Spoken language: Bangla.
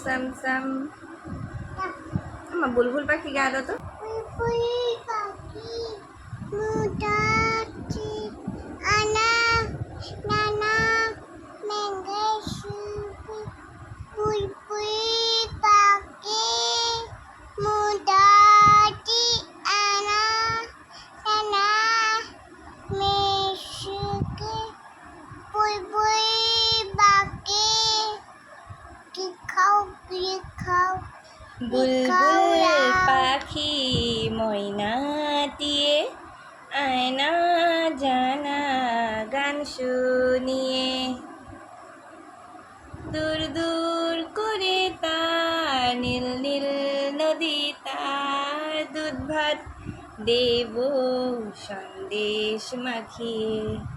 সাম সাম। আমার বুলবুল পাখি গা দাও তো। বুলবুল পাখি ময়নাটিয়ে আয়না জানা গান শুনিয়ে, দূর দূর করে তার নীল নীল নদী, তার দুধ ভাত দেব সন্দেশ মাখিয়ে।